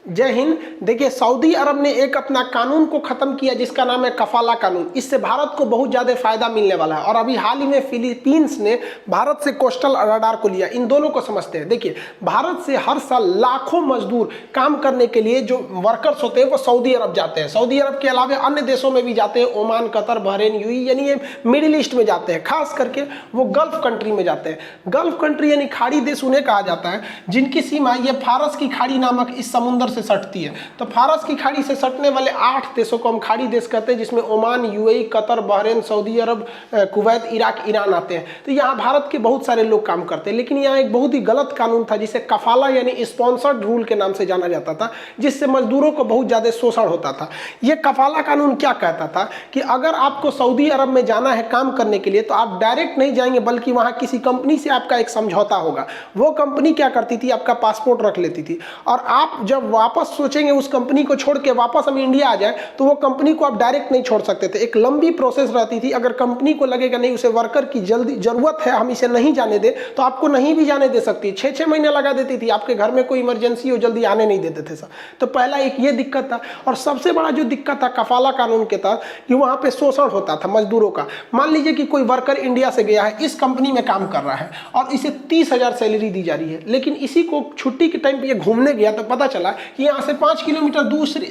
जय हिंद। देखिए, सऊदी अरब ने एक अपना कानून को खत्म किया जिसका नाम है कफाला कानून। इससे भारत को बहुत ज़्यादा फायदा मिलने वाला है। और अभी हाल ही में फिलीपींस ने भारत से कोस्टल रडार को लिया। इन दोनों को समझते हैं। देखिए, भारत से हर साल लाखों मजदूर काम करने के लिए जो वर्कर्स होते हैं वो सऊदी अरब जाते हैं। सऊदी अरब के अलावा अन्य देशों में भी जाते हैं, ओमान, कतर, बहरीन, यूएई, यानी ये मिडिल ईस्ट में जाते हैं। खास करके वो गल्फ कंट्री में जाते हैं। गल्फ कंट्री यानी खाड़ी देश उन्हें कहा जाता है जिनकी सीमा ये फारस की खाड़ी नामक इस समुद्र से सटती है। तो फारस की खाड़ी से सटने वाले 8 देशों को हम खाड़ी देश कहते हैं, जिसमें Oman, UAE, Qatar, Bahrain, Saudi Arab, Kuwait, Iraq, Iran आते हैं। तो यहाँ भारत के बहुत सारे लोग काम करते हैं। लेकिन यहाँ एक बहुत ही गलत कानून था जिसे कफाला यानी स्पॉन्सर्ड रूल के नाम से जाना जाता था, जिससे मजदूरों को बहुत ज्यादा शोषण होता था। ये कफाला कानून क्या कहता था कि अगर आपको सऊदी अरब में जाना है काम करने के लिए तो आप डायरेक्ट नहीं जाएंगे, बल्कि वहाँ किसी कंपनी से आपका एक समझौता होगा। वो कंपनी क्या करती थी, आपका पासपोर्ट रख लेती थी, और आप जब वापस सोचेंगे उस कंपनी को छोड़ के वापस हम इंडिया आ जाए तो वो कंपनी को आप डायरेक्ट नहीं छोड़ सकते थे। एक लंबी प्रोसेस रहती थी। अगर कंपनी को लगेगा नहीं उसे वर्कर की जल्दी जरूरत है, हम इसे नहीं जाने दे, तो आपको नहीं भी जाने दे सकती। 6-6 महीने लगा देती थी। आपके घर में कोई इमरजेंसी हो, जल्दी आने नहीं देते थे सर। तो पहला एक ये दिक्कत था। और सबसे बड़ा जो दिक्कत था कफाला कानून के तहत कि वहां पे शोषण होता था मजदूरों का। मान लीजिए कि कोई वर्कर इंडिया से गया है, इस कंपनी में काम कर रहा है और इसे 30,000 सैलरी दी जा रही है, लेकिन इसी को छुट्टी के टाइम पे ये घूमने गया तो पता चला कि यहाँ से 5 किलोमीटर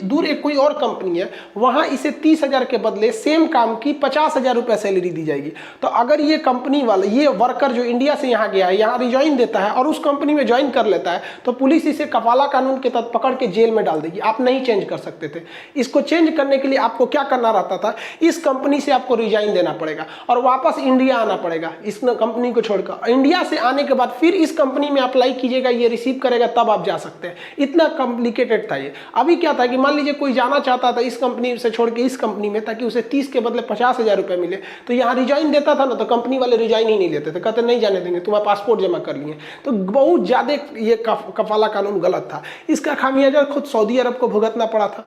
दूर एक कोई और कंपनी है, वहां इसे 30,000 के बदले सेम काम की 50,000 रुपये सैलरी दी जाएगी। तो अगर ये कंपनी वाला ये वर्कर जो इंडिया से यहाँ गया है, यहाँ रिजाइन देता है और उस कंपनी में ज्वाइन कर लेता है, तो पुलिस इसे कफाला कानून के तहत पकड़ के जेल में डाल देगी। आप नहीं चेंज कर सकते थे। इसको चेंज करने के लिए आपको क्या करना रहता था, इस कंपनी से आपको रिजाइन देना पड़ेगा और वापस इंडिया आना पड़ेगा इस कंपनी को छोड़कर। इंडिया से आने के बाद फिर इस कंपनी में अप्लाई कीजिएगा, ये रिसीव करेगा, तब आप जा सकते हैं। इतना कॉम्प्लिकेटेड था ये। अभी क्या था कि मान लीजिए कोई जाना चाहता था इस कंपनी से छोड़ के इस कंपनी में, ताकि उसे 30 के बदले 50,000 रुपये मिले, तो यहाँ रिजाइन देता था ना, तो कंपनी वाले रिजाइन ही नहीं लेते थे, कहते नहीं जाने देंगे, तुम्हारा पासपोर्ट जमा कर लिए। तो बहुत ज़्यादा ये कफाला कानून गलत था। इसका खामियाजा खुद सऊदी अरब को भुगतना पड़ा था।